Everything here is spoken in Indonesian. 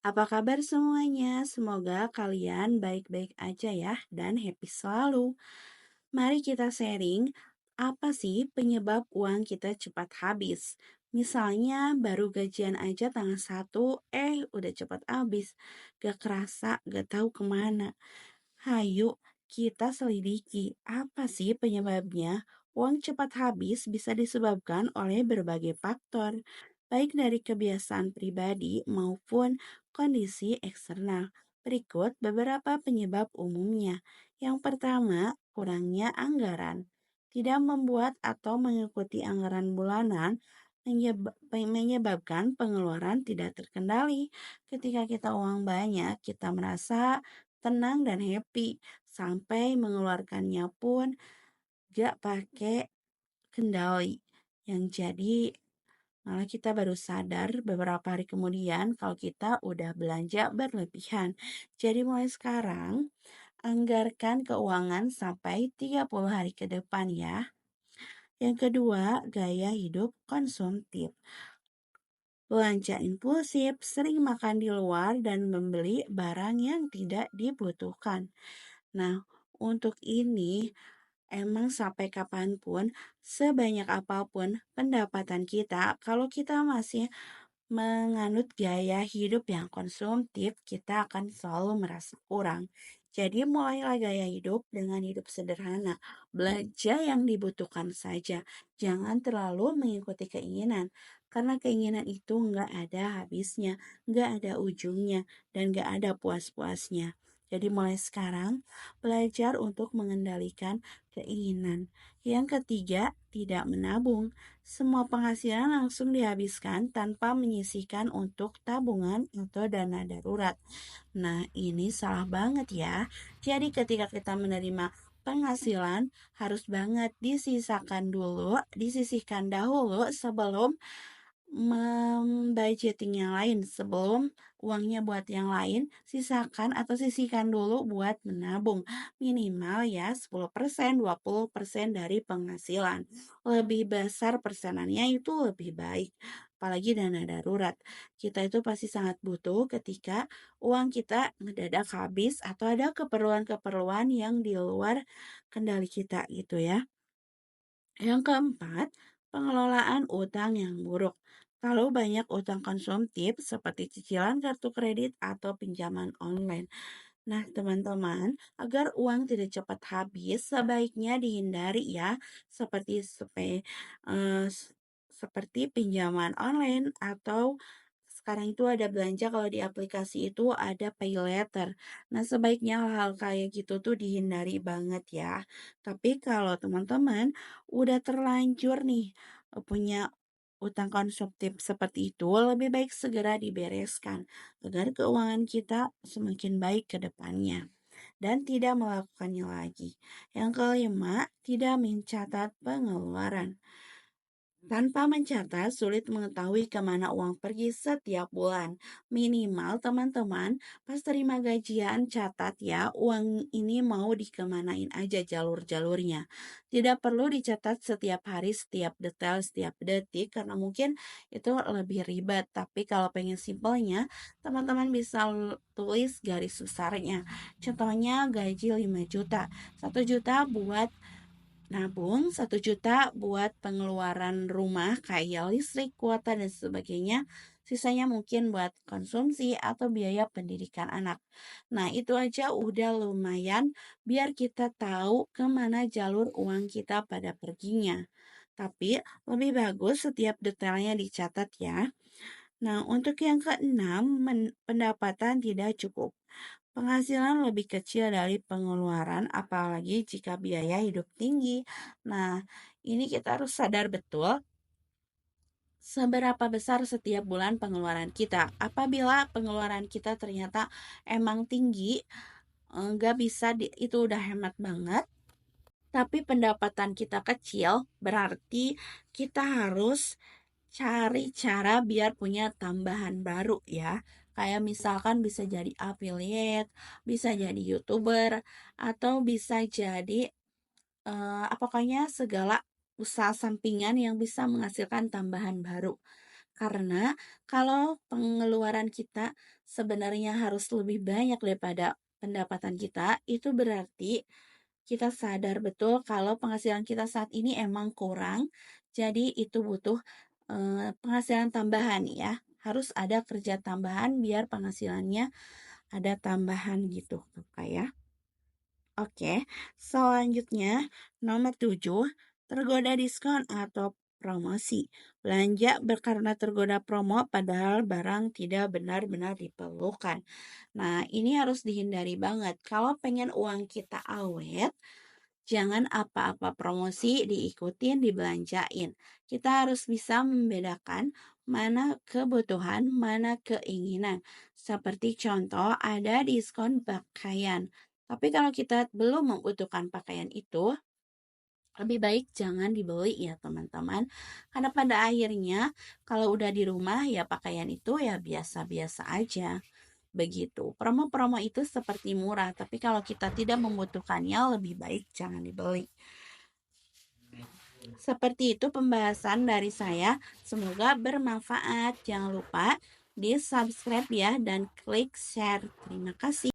Apa kabar semuanya? Semoga kalian baik-baik aja ya dan happy selalu. Mari kita sharing, apa sih penyebab uang kita cepat habis? Misalnya baru gajian aja tanggal 1, udah cepat habis. Gak kerasa, gak tahu kemana. Hayu, kita selidiki apa sih penyebabnya. Uang cepat habis bisa disebabkan oleh berbagai faktor, baik dari kebiasaan pribadi maupun kondisi eksternal. Berikut beberapa penyebab umumnya. Yang pertama, kurangnya anggaran. Tidak membuat atau mengikuti anggaran bulanan menyebabkan pengeluaran tidak terkendali. Ketika kita uang banyak, kita merasa tenang dan happy sampai mengeluarkannya pun gak pakai kendali. Yang jadi malah kita baru sadar beberapa hari kemudian kalau kita udah belanja berlebihan. Jadi mulai sekarang anggarkan keuangan sampai 30 hari ke depan ya. Yang kedua, gaya hidup konsumtif. Belanja impulsif, sering makan di luar dan membeli barang yang tidak dibutuhkan. Nah, untuk ini emang sampai kapanpun, sebanyak apapun pendapatan kita, kalau kita masih menganut gaya hidup yang konsumtif, kita akan selalu merasa kurang. Jadi mulailah gaya hidup dengan hidup sederhana. Belanja yang dibutuhkan saja. Jangan terlalu mengikuti keinginan. Karena keinginan itu nggak ada habisnya, nggak ada ujungnya, dan nggak ada puas-puasnya. Jadi mulai sekarang, belajar untuk mengendalikan keinginan. Yang ketiga, tidak menabung. Semua penghasilan langsung dihabiskan tanpa menyisihkan untuk tabungan atau dana darurat. Nah, ini salah banget ya. Jadi ketika kita menerima penghasilan harus banget disisakan dulu, disisihkan dahulu sebelum membudgeting yang lain, sebelum uangnya buat yang lain, sisakan atau sisihkan dulu buat menabung. Minimal ya 10%, 20% dari penghasilan. Lebih besar persenannya itu lebih baik. Apalagi dana darurat. Kita itu pasti sangat butuh ketika uang kita mendadak habis atau ada keperluan-keperluan yang di luar kendali kita gitu ya. Yang keempat, pengelolaan utang yang buruk. Terlalu banyak utang konsumtif seperti cicilan kartu kredit atau pinjaman online. Nah, teman-teman, agar uang tidak cepat habis, sebaiknya dihindari ya, seperti seperti pinjaman online atau sekarang itu ada belanja kalau di aplikasi itu ada pay letter. Nah, sebaiknya hal-hal kayak gitu tuh dihindari banget ya. Tapi kalau teman-teman udah terlanjur nih punya utang konsumtif seperti itu, lebih baik segera dibereskan agar keuangan kita semakin baik ke depannya dan tidak melakukannya lagi. Yang kelima, tidak mencatat pengeluaran. Tanpa mencatat, sulit mengetahui kemana uang pergi setiap bulan. Minimal teman-teman, pas terima gajian, catat ya, uang ini mau dikemanain aja jalur-jalurnya. Tidak perlu dicatat setiap hari, setiap detail, setiap detik, karena mungkin itu lebih ribet. Tapi kalau pengen simpelnya, teman-teman bisa tulis garis besarnya. Contohnya gaji 5 juta, 1 juta buat nabung, 1 juta buat pengeluaran rumah kayak listrik, kuota, dan sebagainya. Sisanya mungkin buat konsumsi atau biaya pendidikan anak. Nah, itu aja udah lumayan biar kita tahu kemana jalur uang kita pada perginya. Tapi lebih bagus setiap detailnya dicatat ya. Nah, untuk yang keenam, pendapatan tidak cukup. Penghasilan lebih kecil dari pengeluaran, apalagi jika biaya hidup tinggi. Nah, ini kita harus sadar betul seberapa besar setiap bulan pengeluaran kita. Apabila pengeluaran kita ternyata emang tinggi, nggak bisa itu udah hemat banget. Tapi pendapatan kita kecil, berarti kita harus cari cara biar punya tambahan baru ya. Kayak misalkan bisa jadi affiliate, bisa jadi YouTuber, atau bisa jadi pokoknya segala usaha sampingan yang bisa menghasilkan tambahan baru. Karena kalau pengeluaran kita sebenarnya harus lebih banyak daripada pendapatan kita, itu berarti kita sadar betul kalau penghasilan kita saat ini emang kurang, jadi itu butuh, penghasilan tambahan ya. Harus ada kerja tambahan biar penghasilannya ada tambahan gitu, Kakak, ya. Oke, selanjutnya nomor 7, tergoda diskon atau promosi. Belanja karena tergoda promo padahal barang tidak benar-benar diperlukan. Nah, ini harus dihindari banget. Kalau pengen uang kita awet, jangan apa-apa promosi diikutin, dibelanjain. Kita harus bisa membedakan mana kebutuhan, mana keinginan. Seperti contoh, ada diskon pakaian. Tapi kalau kita belum membutuhkan pakaian itu, lebih baik jangan dibeli ya teman-teman. Karena pada akhirnya kalau udah di rumah ya pakaian itu ya biasa-biasa aja. Begitu. Promo-promo itu seperti murah, tapi kalau kita tidak membutuhkannya lebih baik jangan dibeli. Seperti itu pembahasan dari saya. Semoga bermanfaat. Jangan lupa di subscribe ya dan klik share. Terima kasih.